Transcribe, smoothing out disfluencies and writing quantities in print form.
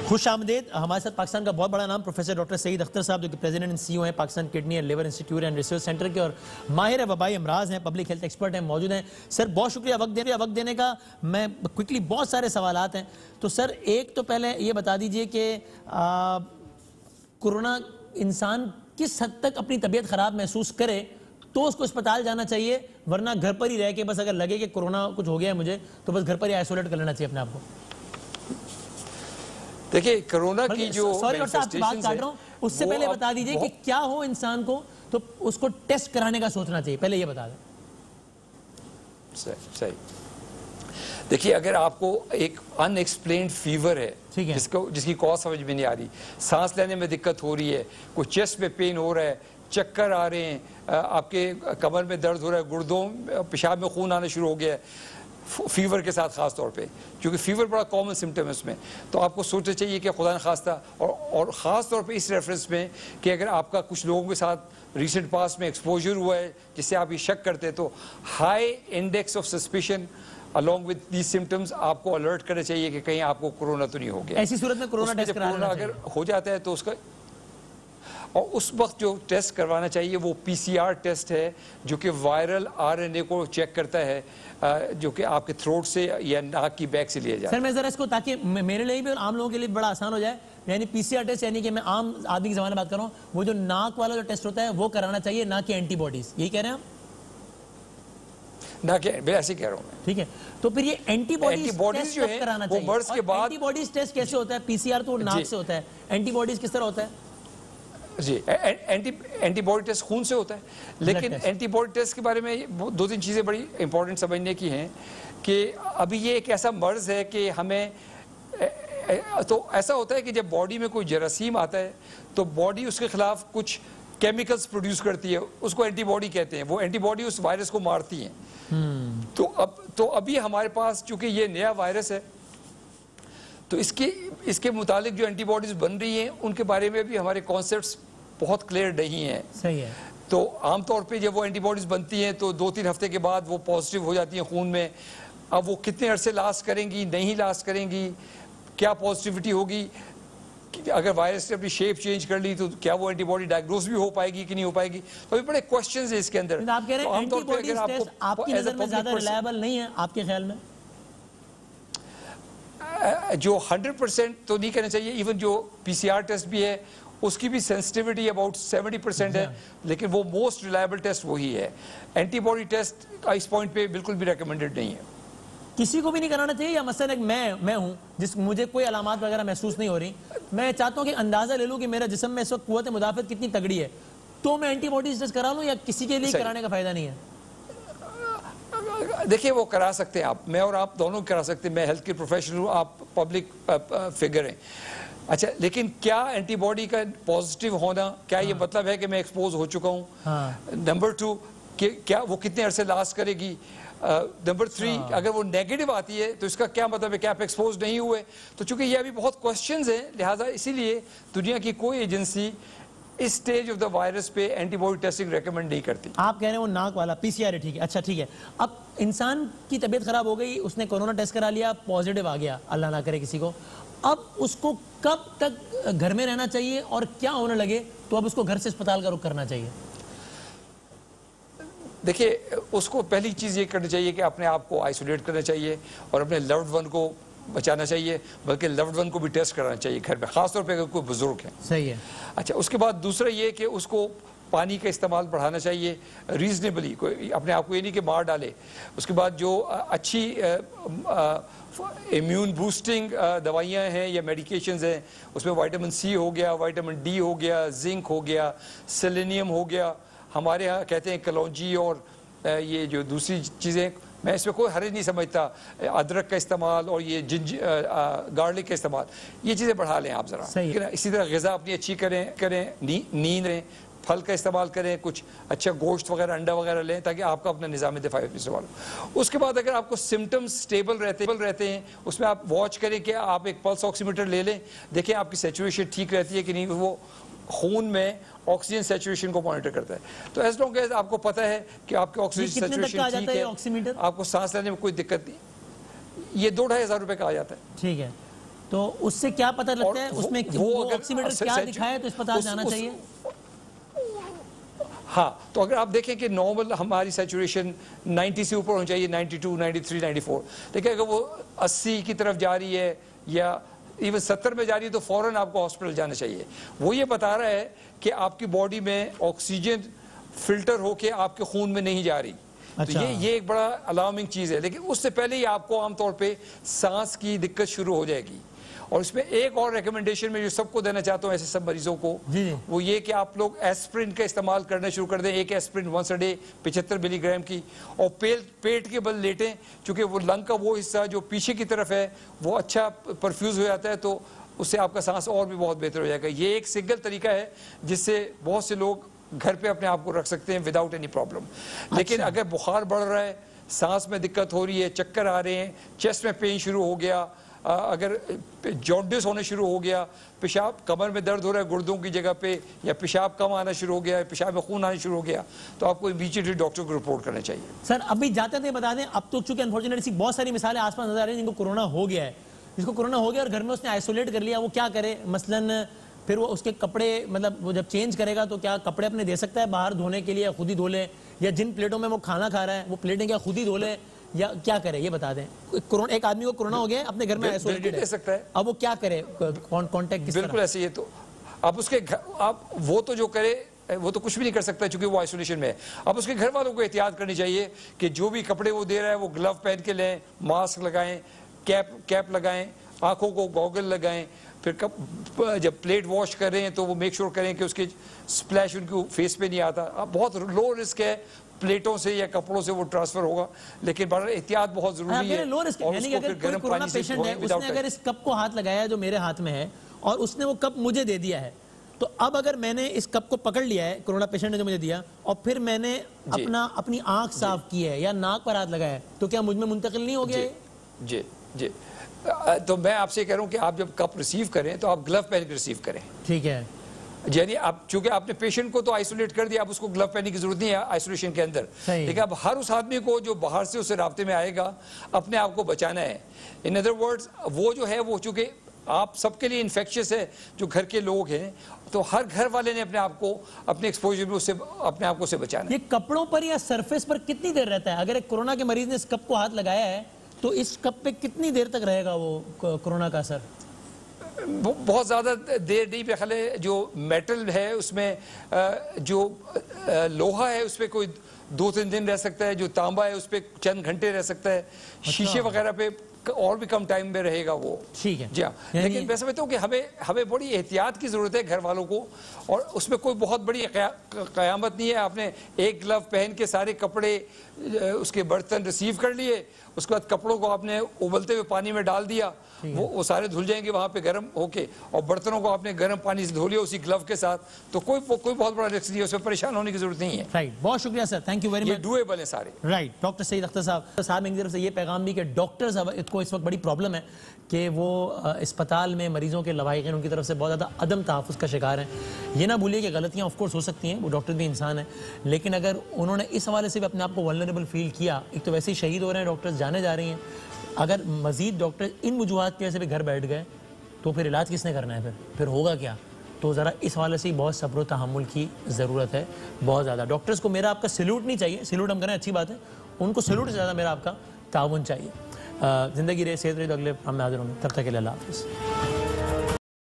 خوش آمدید. ہمارے ساتھ پاکستان کا بہت بڑا نام پروفیسر ڈاکٹر سعید اختر صاحب جو کہ پریزیڈنٹ اینڈ سی او ہیں Pakistan kidney and liver institute and research centre کے اور ماہر وبائی امراض ہیں, پبلک ہیلتھ ایکسپرٹ ہیں, موجود ہیں. سر بہت شکریہ وقت دینے کا. میں کوئکلی بہت سارے سوالات ہیں, تو سر ایک تو پہلے یہ بتا دیجئے کہ کورونا انسان کس حد تک اپنی طبیعت خراب محسوس کرے تو اس کو اسپتال جانا چاہیے, ورنہ گھر پر ہی رہ کے بس اگر لگے کہ کورونا کچھ ہو گیا ہے مجھے تو بس گھر پر ہی آئسولیٹ کر لینا چاہیے اپنے آپ کو؟ دیکھیں کرونا کی جو سوری ڈاکٹر صاحب بات کاٹ رہا ہوں, اس سے پہلے بتا دیجئے کہ کیا ہو انسان کو تو اس کو ٹیسٹ کرانے کا سوچنا چاہیے, پہلے یہ بتا دیں. صحیح. دیکھیے اگر آپ کو ایک ان ایکسپلینڈ فیور ہے جس کی کاز سمجھ میں نہیں آ رہی, سانس لینے میں دقت ہو رہی ہے, کوئی چیسٹ میں پین ہو رہا ہے, چکر آ رہے ہیں, آپ کے کمر میں درد ہو رہا ہے, گردوں پیشاب میں خون آنا شروع ہو گیا ہے فیور کے ساتھ خاص طور پہ, کیونکہ فیور بڑا کامن سمٹم ہے اس میں, تو آپ کو سوچنا چاہیے کہ خدا نخواستہ اور خاص طور پہ اس ریفرنس میں کہ اگر آپ کا کچھ لوگوں کے ساتھ ریسنٹ پاس میں ایکسپوجر ہوا ہے جس سے آپ یہ شک کرتے تو high index of suspicion along with these symptoms آپ کو الرٹ کرنا چاہیے کہ کہیں آپ کو کورونا تو نہیں ہو گیا. ایسی صورت میں کورونا ٹیسٹ کرانا اگر ہو جاتا ہے تو اس کا اور اس وقت جو ٹیسٹ کروانا چاہیے وہ پی سی آر ٹیسٹ ہے جو کہ وائرل آر این اے کو چیک کرتا ہے, جو کہ آپ کے تھروٹ سے یا ناک کی بیک سے لیا جائے. سر میں ذرا اس کو تاکہ میرے لیے بھی اور عام لوگوں کے لیے بڑا آسان ہو جائے, یعنی پی سی آر ٹیسٹ یعنی کہ میں عام آدمی کی زبان میں بات کر رہا ہوں, وہ جو ناک والا جو ٹیسٹ ہوتا ہے وہ کرانا چاہیے, نہ کہ اینٹی باڈیز, یہی کہہ رہے ہیں آپ؟ نہ کہ میں ایسے کہہ رہا ہوں میں. ٹھیک ہے, تو پھر یہ اینٹی باڈیز ٹیسٹ کرانا چاہیے, اور اینٹی باڈیز ٹیسٹ کیسے ہوتا ہے؟ پی سی آر تو ناک سے ہوتا ہے, اینٹی باڈیز کس طرح ہوتا ہے؟ جی اینٹی باڈی ٹیسٹ خون سے ہوتا ہے, لیکن اینٹی باڈی ٹیسٹ کے بارے میں دو تین چیزیں بڑی امپورٹنٹ سمجھنے کی ہیں کہ ابھی یہ ایک ایسا مرض ہے کہ ہمیں تو ایسا ہوتا ہے کہ جب باڈی میں کوئی جراثیم آتا ہے تو باڈی اس کے خلاف کچھ کیمیکلز پروڈیوس کرتی ہے, اس کو اینٹی باڈی کہتے ہیں, وہ اینٹی باڈی اس وائرس کو مارتی ہیں. تو ابھی ہمارے پاس چونکہ یہ نیا وائرس ہے تو اس کے متعلق جو اینٹی باڈیز بن رہی ہیں ان کے بارے میں بھی ہمارے کانسیپٹس بہت کلیئر نہیں ہیں. صحیح ہے. تو عام طور پہ جب وہ اینٹی باڈیز بنتی ہیں تو 2-3 ہفتے کے بعد وہ پازیٹیو ہو جاتی ہیں خون میں. اب وہ کتنے عرصے لاسٹ کریں گی, نہیں لاسٹ کریں گی, کیا پازیٹیوٹی ہوگی, اگر وائرس نے اپنی شیپ چینج کر لی تو کیا وہ اینٹی باڈی ڈائگنوز بھی ہو پائے گی کہ نہیں ہو پائے گی, تو ابھی بڑے کوسچنز ہیں اس کے اندر. آپ کہہ رہے ہیں اینٹی باڈیز ٹیسٹ آپ کی نظر میں زیادہ ریلائبل نہیں ہے آپ کے خیال میں؟ جو 100% تو نہیں کہنا چاہیے, ایون جو پی سی آر ٹیسٹ بھی ہے اس کی بھی سینسٹیوٹی اباؤٹ 70% ہے, لیکن وہ موسٹ ریلائبل ٹیسٹ وہی ہے. اینٹی باڈی ٹیسٹ اس پوائنٹ پہ بالکل بھی ریکمینڈڈ نہیں ہے. کسی کو بھی نہیں کرانا چاہیے, یا مثلا ایک میں ہوں جس مجھے کوئی علامات وغیرہ محسوس نہیں ہو رہی, میں چاہتا ہوں کہ اندازہ لے لوں کہ میرا جسم میں اس وقت قوت مدافعت کتنی تگڑی ہے, تو میں اینٹی باڈیز ٹیسٹ کرا لوں, یا کسی کے لیے کرانے کا فائدہ نہیں ہے؟ دیکھیں وہ کرا سکتے ہیں آپ, میں اور آپ دونوں کرا سکتے ہیں, میں ہیلتھ کیئر پروفیشنل ہوں, آپ پبلک فگر ہیں. اچھا لیکن کیا اینٹی باڈی کا پازیٹیو ہونا کیا یہ مطلب ہے کہ میں ایکسپوز ہو چکا ہوں؟ نمبر 2 کہ کیا وہ کتنے عرصے لاسٹ کرے گی؟ نمبر 3 اگر وہ نیگیٹو آتی ہے تو اس کا کیا مطلب ہے کہ آپ ایکسپوز نہیں ہوئے؟ تو چونکہ یہ ابھی بہت کوسچنز ہیں, لہٰذا اسی لیے دنیا کی کوئی ایجنسی اس سٹیج آف دا وائرس پہ اینٹی باڈی ٹیسٹنگ ریکمینڈ نہیں کرتی. آپ کہہ رہے ہیں وہ ناک والا پی سی آر ہے, ٹھیک ہے, اچھا ٹھیک ہے. اب انسان کی طبیعت خراب ہو گئی, اس نے کورونا ٹیسٹ کرا لیا, پازیٹیو آ گیا, اللہ نہ کرے کسی کو, اب اس کو کب تک گھر میں رہنا چاہیے, اور کیا ہونے لگے تو اب اس کو گھر سے اسپتال کا رخ کرنا چاہیے؟ دیکھیے اس کو پہلی چیز یہ کرنی چاہیے کہ اپنے آپ کو آئسولیٹ کرنا چاہیے اور اپنے لوڈ ون کو بچانا چاہیے, بلکہ لوڈ ون کو بھی ٹیسٹ کرانا چاہیے گھر میں, خاص طور پہ اگر کوئی بزرگ ہے. صحیح ہے. اچھا اس کے بعد دوسرا یہ کہ اس کو پانی کا استعمال بڑھانا چاہیے ریزنیبلی, کوئی اپنے آپ کو یہ نہیں کہ مار ڈالے. اس کے بعد جو اچھی امیون بوسٹنگ دوائیاں ہیں یا میڈیکیشنز ہیں, اس میں وائٹامن سی ہو گیا, وائٹامن ڈی ہو گیا, زنک ہو گیا, سیلینیم ہو گیا, ہمارے ہاں کہتے ہیں کلونجی, اور یہ جو دوسری چیزیں میں اس میں کوئی حرج نہیں سمجھتا, ادرک کا استعمال اور یہ گارلک کا استعمال, یہ چیزیں بڑھا لیں آپ ذرا. اسی طرح غذا اپنی اچھی کریں, نیند لیں, پھل کا استعمال کریں, کچھ اچھا گوشت وغیرہ انڈا وغیرہ لیں تاکہ آپ کا اپنا نظام دفاعی استعمال ہو. اس کے بعد اگر آپ کو سمٹمز سٹیبل رہتے ہیں, اس میں آپ واچ کریں کہ آپ ایک پلس آکسی میٹر لے لیں, دیکھیں آپ کی سیچوریشن ٹھیک رہتی ہے کہ نہیں, وہ خون میں آکسیجن سیچوریشن کو مانیٹر کرتا ہے. تو ایز لانگ ایز آپ کو پتہ ہے کہ آپ کے آکسیجن سیچوریشن ٹھیک ہے, آپ کو سانس لینے میں کوئی دقت نہیں, یہ 2-2.5 ہزار روپے کا آ جاتا ہے. ٹھیک ہے. تو اس سے کیا پتہ لگتا ہے اس میں وہ آکسی میٹر کیا دکھائے تو اسپتال جانا چاہیے؟ ہاں تو اگر آپ دیکھیں کہ نارمل ہماری سیچوریشن 90 سے اوپر ہونی چاہیے، 92 93 94، لیکن اگر وہ 80 کی طرف جا رہی ہے یا ایون 70 میں جا رہی ہے تو فوراً آپ کو ہاسپٹل جانا چاہیے. وہ یہ بتا رہا ہے کہ آپ کی باڈی میں آکسیجن فلٹر ہو کے آپ کے خون میں نہیں جا رہی. تو یہ ایک بڑا الارمنگ چیز ہے. لیکن اس سے پہلے ہی آپ کو عام طور پہ سانس کی دقت شروع ہو جائے گی. اور اس میں ایک اور ریکمنڈیشن میں جو سب کو دینا چاہتا ہوں ایسے سب مریضوں کو، وہ یہ کہ آپ لوگ ایسپرین کا استعمال کرنا شروع کر دیں. ایک ایسپرین ونس اے ڈے 75 ملی گرام کی، اور پیٹ کے بل لیٹیں، چونکہ وہ لنگ کا وہ حصہ جو پیچھے کی طرف ہے وہ اچھا پرفیوز ہو جاتا ہے، تو اس سے آپ کا سانس اور بھی بہت بہتر ہو جائے گا. یہ ایک سنگل طریقہ ہے جس سے بہت سے لوگ گھر پہ اپنے آپ کو رکھ سکتے ہیں وداؤٹ اینی پرابلم. لیکن اگر بخار بڑھ رہا ہے، سانس میں دقت ہو رہی ہے، چکر آ رہے ہیں، چیسٹ میں پین شروع ہو گیا، اگر جانڈس ہونے شروع ہو گیا، پیشاب کمر میں درد ہو رہا ہے گردوں کی جگہ پہ، یا پیشاب کم آنا شروع ہو گیا، پیشاب میں خون آنا شروع ہو گیا، تو آپ کو امیڈیٹلی ڈاکٹر کو رپورٹ کرنا چاہیے. سر ابھی جاتے تھے بتا دیں، اب تو چونکہ انفارچونیٹلی بہت ساری مثالیں آس پاس نظر آ رہی ہیں جن کو کورونا ہو گیا ہے، جس کو کورونا ہو گیا اور گھر میں اس نے آئسولیٹ کر لیا، وہ کیا کرے؟ مثلاً پھر وہ اس کے کپڑے، مطلب وہ جب چینج کرے گا تو کیا کپڑے اپنے دے سکتا ہے باہر دھونے کے لیے، خود ہی دھو لے، یا جن پلیٹوں میں وہ کھانا کھا رہا ہے وہ پلیٹیں کیا خود ہی دھو لے، یا کیا کرے؟ یہ بتا دیں. ایک آدمی کو کورونا ہو گیا ہے، اپنے گھر میں آئسولیٹڈ ہے، اب وہ کیا کرے؟ کانٹیکٹ کس طرح؟ بالکل ایسے ہی ہے. تو اب اس کے وہ تو جو کرے وہ تو کچھ بھی نہیں کر سکتا چونکہ وہ آئسولیشن میں ہے. اب اس کے گھر والوں کو احتیاط کرنی چاہیے کہ جو بھی کپڑے وہ دے رہا ہے وہ گلو پہن کے لیں، ماسک لگائیں، کیپ لگائیں، آنکھوں کو گوگل لگائیں. پھر جب پلیٹ واش کر رہے ہیں تو وہ میک شور کریں کہ اس کے سپلیش ان کو فیس پہ نہیں آتا. اب بہت لو رسک ہے پلیٹوں سے یا کپڑوں سے وہ ٹرانسفر ہوگا، لیکن بہرحال احتیاط بہت ضروری ہے. لو رسک یعنی کہ اگر کوئی کورونا پیشنٹ ہے، اس نے اگر اس کپ کو ہاتھ لگایا جو میرے ہاتھ میں ہے اور اس نے وہ کپ مجھے دے دیا ہے، تو اب اگر میں نے اس کپ کو پکڑ لیا ہے کورونا پیشنٹ نے جو مجھے دیا، اور پھر میں نے اپنی آنکھ صاف کی ہے یا ناک پر ہاتھ لگایا ہے، تو کیا مجھ میں منتقل نہیں ہو گیا؟ جی تو میں آپ سے کہہ رہا ہوں کہ آپ جب کپ ریسیو کریں تو آپ گلو پہن کے ریسیو کریں. ٹھیک ہے. یعنی چونکہ آپ نے پیشنٹ کو تو آئسولیٹ کر دیا، اب اس کو گلو پہننے کی ضرورت نہیں ہے آئسولیشن کے اندر. لیکن اب ہر اس آدمی کو جو باہر سے اس سے رابطے میں آئے گا اپنے آپ کو بچانا ہے. ان ادر ورڈز وہ جو ہے وہ چونکہ آپ سب کے لیے انفیکشس ہے جو گھر کے لوگ ہیں، تو ہر گھر والے نے اپنے آپ کو اپنے ایکسپوجر میں اس سے اپنے آپ کو سے بچانا ہے. یہ کپڑوں پر یا سرفیس پر کتنی دیر رہتا ہے؟ اگر ایک کورونا کے مریض نے اس کپ کو ہاتھ لگایا ہے تو اس کپ پہ کتنی دیر تک رہے گا وہ کورونا کا اثر؟ بہت زیادہ دیر نہیں. میرا خیال ہے جو میٹل ہے اس میں، جو لوہا ہے اس پہ کوئی 2-3 دن رہ سکتا ہے، جو تانبا ہے اس پہ چند گھنٹے رہ سکتا ہے، شیشے وغیرہ پہ اور بھی کم ٹائم میں رہے گا وہ. ٹھیک ہے. جی ہاں، لیکن میں سمجھتا ہوں کہ ہمیں بڑی احتیاط کی ضرورت ہے گھر والوں کو، اور اس میں کوئی بہت بڑی قیامت نہیں ہے. آپ نے ایک گلو پہن کے سارے کپڑے اس کے برتن ریسیو کر لیے، اس کے بعد کپڑوں کو آپ نے ابلتے ہوئے پانی میں ڈال دیا، وہ سارے دھل جائیں گے وہاں پہ گرم ہو کے، اور برتنوں کو آپ نے گرم پانی سے دھو لیا اسی گلو کے ساتھ، تو کوئی بہت بڑا رسک نہیں ہے، اس میں پریشان ہونے کی ضرورت نہیں ہے. رائٹ، بہت شکریہ سر، تھینک یو ویری مچ. یہ ڈویبل ہیں سارے. رائٹ. ڈاکٹر سعید اختر صاحب میری طرف سے یہ پیغام بھی کہ ڈاکٹرز کو اس وقت بڑی پرابلم ہے کہ وہ اسپتال میں مریضوں کے لواحقین ان کی طرف سے بہت زیادہ عدم تحفظ کا شکار ہیں. یہ نہ بھولیے کہ غلطیاں آف کورس ہو سکتی ہیں، وہ ڈاکٹر بھی انسان ہیں، لیکن اگر انہوں نے اس حوالے سے بھی اپنے آپ کو ولنریبل فیل کیا، ایک تو ویسے ہی شہید ہو رہے ہیں ڈاکٹرز، جانے جا رہی ہیں، اگر مزید ڈاکٹر ان وجوہات کی وجہ سے بھی گھر بیٹھ گئے تو پھر علاج کس نے کرنا ہے؟ پھر ہوگا کیا؟ تو ذرا اس حوالے سے بہت صبر و تحمل کی ضرورت ہے بہت زیادہ. ڈاکٹرز کو میرا آپ کا سیلوٹ نہیں چاہیے، سیلوٹ ہم کریں اچھی بات ہے، ان کو سیلوٹ سے زیادہ میرا آپ کا تعاون چاہیے. زندگی رہے، صحت رہے، تو اگلے ہم میں حاضر ہوں گے. تب تک کے لیے اللہ حافظ.